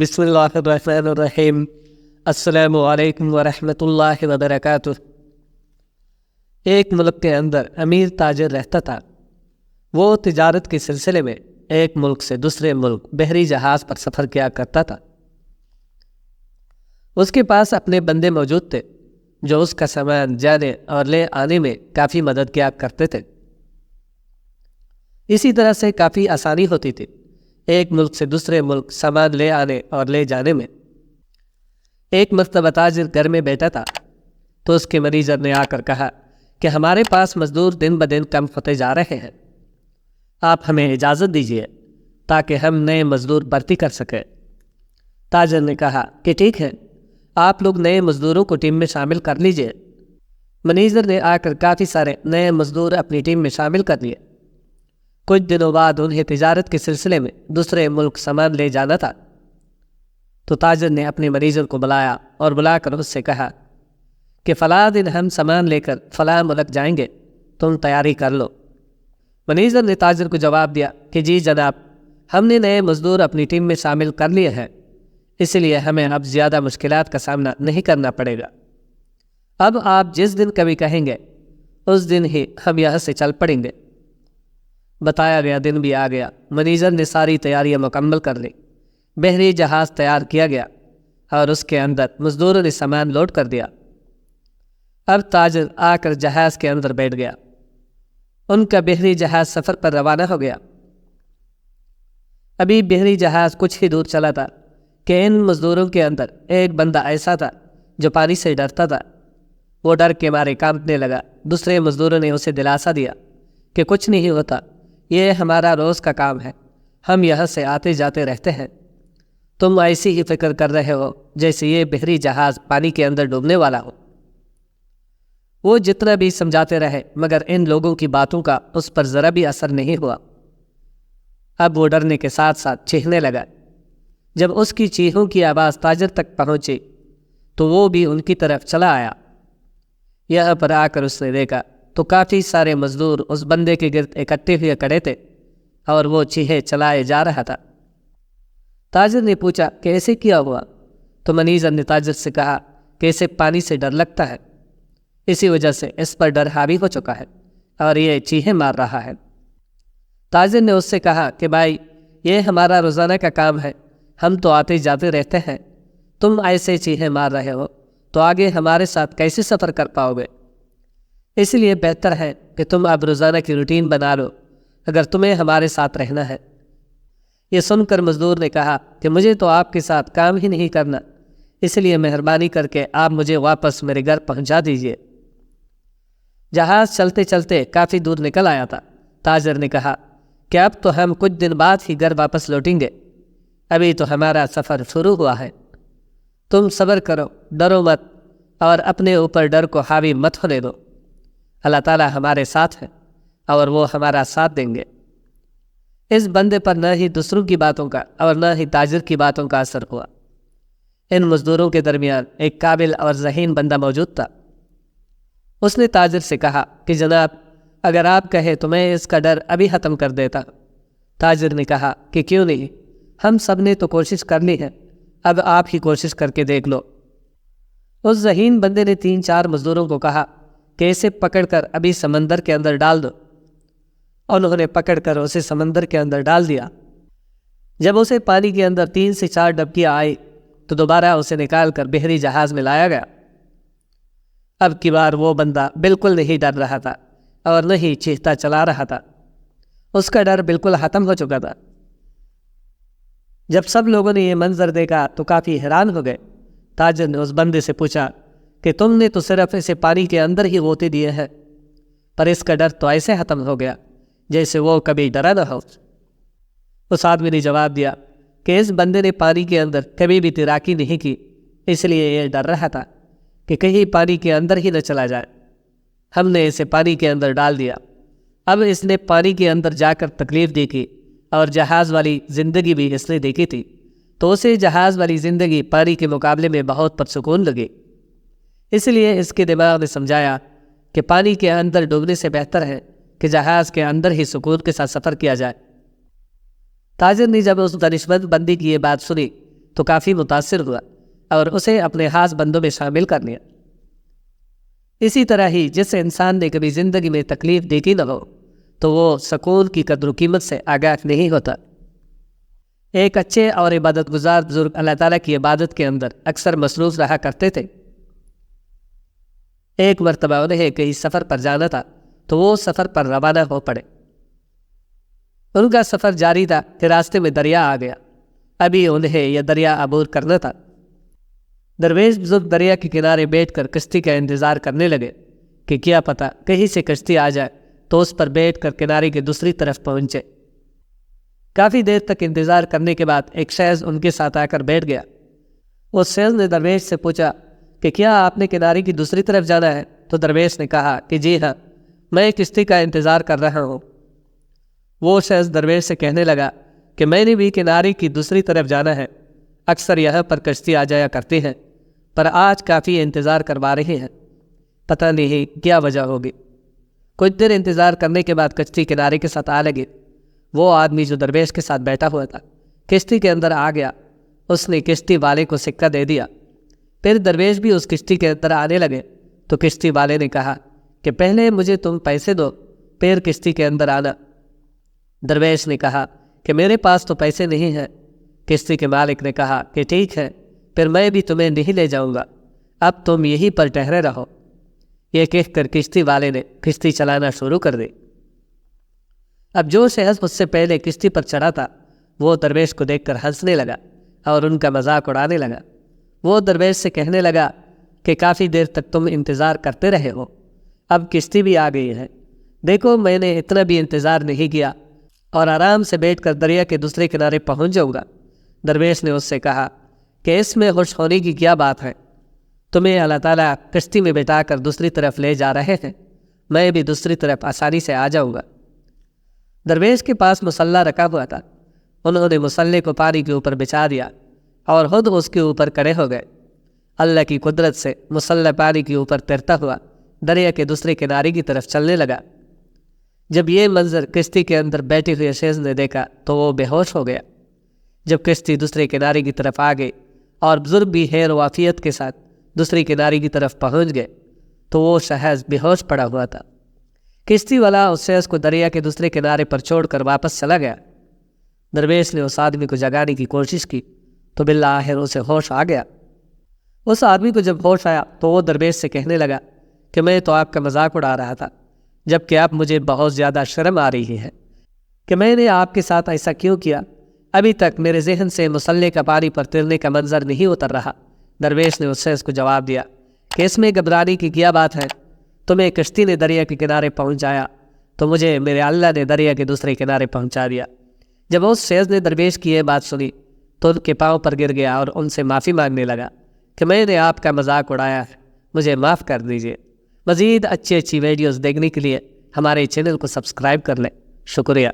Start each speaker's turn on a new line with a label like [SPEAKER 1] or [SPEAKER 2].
[SPEAKER 1] بسم اللہ الرحمن الرحیم۔ السلام علیکم ورحمۃ اللہ وبرکاتہ۔ ایک ملک کے اندر امیر تاجر رہتا تھا۔ وہ تجارت کے سلسلے میں ایک ملک سے دوسرے ملک بحری جہاز پر سفر کیا کرتا تھا۔ اس کے پاس اپنے بندے موجود تھے جو اس کا سامان جانے اور لے آنے میں کافی مدد کیا کرتے تھے۔ اسی طرح سے کافی آسانی ہوتی تھی ایک ملک سے دوسرے ملک سامان لے آنے اور لے جانے میں۔ ایک مرتبہ تاجر گھر میں بیٹھا تھا تو اس کے مینیجر نے آ کر کہا کہ ہمارے پاس مزدور دن بدن کم ہوتے جا رہے ہیں، آپ ہمیں اجازت دیجیے تاکہ ہم نئے مزدور بھرتی کر سکیں۔ تاجر نے کہا کہ ٹھیک ہے، آپ لوگ نئے مزدوروں کو ٹیم میں شامل کر لیجیے۔ مینیجر نے آ کر کافی سارے نئے مزدور اپنی ٹیم میں شامل کر لیے۔ کچھ دنوں بعد انہیں تجارت کے سلسلے میں دوسرے ملک سامان لے جانا تھا، تو تاجر نے اپنے مینیجر کو بلایا اور بلا کر اس سے کہا کہ فلاں دن ہم سامان لے کر فلاں ملک جائیں گے، تم تیاری کر لو۔ مینیجر نے تاجر کو جواب دیا کہ جی جناب، ہم نے نئے مزدور اپنی ٹیم میں شامل کر لیے ہیں، اس لیے ہمیں اب زیادہ مشکلات کا سامنا نہیں کرنا پڑے گا۔ اب آپ جس دن کبھی کہیں گے اس دن ہی ہم یہاں سے چل پڑیں گے۔ بتایا گیا دن بھی آ گیا۔ مینیجر نے ساری تیاریاں مکمل کر لی۔ بحری جہاز تیار کیا گیا اور اس کے اندر مزدوروں نے سامان لوڈ کر دیا۔ اب تاجر آ کر جہاز کے اندر بیٹھ گیا۔ ان کا بحری جہاز سفر پر روانہ ہو گیا۔ ابھی بحری جہاز کچھ ہی دور چلا تھا کہ ان مزدوروں کے اندر ایک بندہ ایسا تھا جو پانی سے ڈرتا تھا۔ وہ ڈر کے مارے کانپنے لگا۔ دوسرے مزدوروں نے اسے دلاسا دیا کہ کچھ نہیں ہوتا، یہ ہمارا روز کا کام ہے، ہم یہاں سے آتے جاتے رہتے ہیں، تم ایسی ہی فکر کر رہے ہو جیسے یہ بحری جہاز پانی کے اندر ڈوبنے والا ہو۔ وہ جتنا بھی سمجھاتے رہے مگر ان لوگوں کی باتوں کا اس پر ذرا بھی اثر نہیں ہوا۔ اب وہ ڈرنے کے ساتھ ساتھ چیخنے لگا۔ جب اس کی چیخوں کی آواز تاجر تک پہنچی تو وہ بھی ان کی طرف چلا آیا۔ یہاں پر آ کر اس نے دیکھا تو کافی سارے مزدور اس بندے کے گرد اکٹھے ہوئے کھڑے تھے اور وہ چیخے چلائے جا رہا تھا۔ تاجر نے پوچھا کہ ایسے کیا ہوا؟ تو مینیجر نے تاجر سے کہا کہ اسے پانی سے ڈر لگتا ہے، اسی وجہ سے اس پر ڈر حاوی ہو چکا ہے اور یہ چیخیں مار رہا ہے۔ تاجر نے اس سے کہا کہ بھائی، یہ ہمارا روزانہ کا کام ہے، ہم تو آتے جاتے رہتے ہیں، تم ایسے چیخیں مار رہے ہو تو آگے ہمارے ساتھ کیسے سفر کر پاؤ گے؟ اس لیے بہتر ہے کہ تم اب روزانہ کی روٹین بنا لو اگر تمہیں ہمارے ساتھ رہنا ہے۔ یہ سن کر مزدور نے کہا کہ مجھے تو آپ کے ساتھ کام ہی نہیں کرنا، اس لیے مہربانی کر کے آپ مجھے واپس میرے گھر پہنچا دیجیے۔ جہاز چلتے چلتے کافی دور نکل آیا تھا۔ تاجر نے کہا کہ اب تو ہم کچھ دن بعد ہی گھر واپس لوٹیں گے، ابھی تو ہمارا سفر شروع ہوا ہے، تم صبر کرو، ڈرو مت اور اپنے اوپر ڈر کو حاوی مت ہونے دو۔ اللہ تعالیٰ ہمارے ساتھ ہے اور وہ ہمارا ساتھ دیں گے۔ اس بندے پر نہ ہی دوسروں کی باتوں کا اور نہ ہی تاجر کی باتوں کا اثر ہوا۔ ان مزدوروں کے درمیان ایک قابل اور ذہین بندہ موجود تھا۔ اس نے تاجر سے کہا کہ جناب، اگر آپ کہیں تو میں اس کا ڈر ابھی ختم کر دیتا۔ تاجر نے کہا کہ کیوں نہیں، ہم سب نے تو کوشش کر لی ہے، اب آپ ہی کوشش کر کے دیکھ لو۔ اس ذہین بندے نے 3-4 مزدوروں کو کہا کہ اسے پکڑ کر ابھی سمندر کے اندر ڈال دو۔ انہوں نے پکڑ کر اسے سمندر کے اندر ڈال دیا۔ جب اسے پانی کے اندر 3 سے 4 ڈبکیاں آئی تو دوبارہ اسے نکال کر بحری جہاز میں لایا گیا۔ اب کی بار وہ بندہ بالکل نہیں ڈر رہا تھا اور نہ ہی چیختا چلا رہا تھا، اس کا ڈر بالکل ختم ہو چکا تھا۔ جب سب لوگوں نے یہ منظر دیکھا تو کافی حیران ہو گئے۔ تاجر نے اس بندے سے پوچھا کہ تم نے تو صرف اسے پانی کے اندر ہی غوطے دیے ہیں، پر اس کا ڈر تو ایسے ختم ہو گیا جیسے وہ کبھی ڈرا نہ ہو۔ اس آدمی نے جواب دیا کہ اس بندے نے پانی کے اندر کبھی بھی تیراکی نہیں کی، اس لیے یہ ڈر رہا تھا کہ کہیں پانی کے اندر ہی نہ چلا جائے۔ ہم نے اسے پانی کے اندر ڈال دیا، اب اس نے پانی کے اندر جا کر تکلیف دیکھی اور جہاز والی زندگی بھی اس نے دیکھی تھی، تو اسے جہاز والی زندگی پانی کے مقابلے میں بہت پرسکون لگی۔ اس لیے اس کے دماغ نے سمجھایا کہ پانی کے اندر ڈوبنے سے بہتر ہے کہ جہاز کے اندر ہی سکون کے ساتھ سفر کیا جائے۔ تاجر نے جب اس دانشمند بندی کی یہ بات سنی تو کافی متاثر ہوا اور اسے اپنے خاص بندوں میں شامل کر لیا۔ اسی طرح ہی جس انسان نے کبھی زندگی میں تکلیف دیکھی نہ ہو تو وہ سکون کی قدر و قیمت سے آگاہ نہیں ہوتا۔ ایک اچھے اور عبادت گزار بزرگ اللہ تعالیٰ کی عبادت کے اندر اکثر مصروف رہا کرتے تھے۔ ایک مرتبہ انہیں کہیں سفر پر جانا تھا تو وہ سفر پر روانہ ہو پڑے۔ ان کا سفر جاری تھا کہ راستے میں دریا آ گیا۔ ابھی انہیں یہ دریا عبور کرنا تھا۔ درویش بزرگ دریا کے کنارے بیٹھ کر کشتی کا انتظار کرنے لگے کہ کیا پتہ کہیں سے کشتی آ جائے تو اس پر بیٹھ کر کنارے کی دوسری طرف پہنچے۔ کافی دیر تک انتظار کرنے کے بعد ایک شخص ان کے ساتھ آ کر بیٹھ گیا۔ اس شخص نے درویش سے پوچھا کہ کیا آپ نے کنارے کی دوسری طرف جانا ہے؟ تو درویش نے کہا کہ جی ہاں، میں کشتی کا انتظار کر رہا ہوں۔ وہ شخص درویش سے کہنے لگا کہ میں نے بھی کنارے کی دوسری طرف جانا ہے، اکثر یہاں پر کشتی آ جایا کرتی ہے، پر آج کافی انتظار کروا رہے ہیں، پتہ نہیں کیا وجہ ہوگی۔ کچھ دیر انتظار کرنے کے بعد کشتی کنارے کے ساتھ آ لگی۔ وہ آدمی جو درویش کے ساتھ بیٹھا ہوا تھا کشتی کے اندر آ گیا۔ اس نے کشتی والے کو سکہ دے دیا۔ پھر درویش بھی اس کشتی کے اندر آنے لگے تو کشتی والے نے کہا کہ پہلے مجھے تم پیسے دو پھر کشتی کے اندر آنا۔ درویش نے کہا کہ میرے پاس تو پیسے نہیں ہیں۔ کشتی کے مالک نے کہا کہ ٹھیک ہے، پھر میں بھی تمہیں نہیں لے جاؤں گا، اب تم یہیں پر ٹھہرے رہو۔ یہ کہہ کر کشتی والے نے کشتی چلانا شروع کر دی۔ اب جو شخص اس سے پہلے کشتی پر چڑھا تھا وہ درویش کو دیکھ کر ہنسنے لگا اور ان کا مذاق اڑانے لگا۔ وہ درویش سے کہنے لگا کہ کافی دیر تک تم انتظار کرتے رہے ہو، اب کشتی بھی آ گئی ہے، دیکھو میں نے اتنا بھی انتظار نہیں کیا اور آرام سے بیٹھ کر دریا کے دوسرے کنارے پہنچ جاؤں گا۔ درویش نے اس سے کہا کہ اس میں خوش ہونے کی کیا بات ہے؟ تمہیں اللہ تعالیٰ کشتی میں بٹھا کر دوسری طرف لے جا رہے ہیں، میں بھی دوسری طرف آسانی سے آ جاؤں گا۔ درویش کے پاس مسلح رکھا ہوا تھا۔ انہوں نے مسلح کو پانی کے اوپر بچھا دیا اور خود اس کے اوپر کھڑے ہو گئے۔ اللہ کی قدرت سے مسلح پانی کے اوپر تیرتا ہوا دریا کے دوسرے کنارے کی طرف چلنے لگا۔ جب یہ منظر کشتی کے اندر بیٹھے ہوئے شخص نے دیکھا تو وہ بے ہوش ہو گیا۔ جب کشتی دوسرے کنارے کی طرف آ گئی اور بزرگ بھی خیر و عافیت کے ساتھ دوسری کنارے کی طرف پہنچ گئے تو وہ شخص بے ہوش پڑا ہوا تھا۔ کشتی والا اس شخص کو دریا کے دوسرے کنارے پر چھوڑ کر واپس چلا گیا۔ درویش نے اس آدمی کو جگانے کی کوشش کی تو بالآخر اسے ہوش آ گیا۔ اس آدمی کو جب ہوش آیا تو وہ درویش سے کہنے لگا کہ میں تو آپ کا مذاق اڑا رہا تھا، جبکہ اب مجھے بہت زیادہ شرم آ رہی ہے کہ میں نے آپ کے ساتھ ایسا کیوں کیا۔ ابھی تک میرے ذہن سے مسلح کا پانی پر تیرنے کا منظر نہیں اتر رہا۔ درویش نے اس شخص کو جواب دیا کہ اس میں گھبرانے کی کیا بات ہے، تمہیں کشتی نے دریا کے کنارے پہنچایا تو مجھے میرے اللہ نے دریا کے دوسرے کنارے پہنچا دیا۔ جب اس شخص نے درویش کی یہ بات سنی تو ان کے پاؤں پر گر گیا اور ان سے معافی مانگنے لگا کہ میں نے آپ کا مذاق اڑایا ہے، مجھے معاف کر دیجیے۔ مزید اچھی ویڈیوز دیکھنے کے لیے ہمارے چینل کو سبسکرائب کر لیں۔ شکریہ۔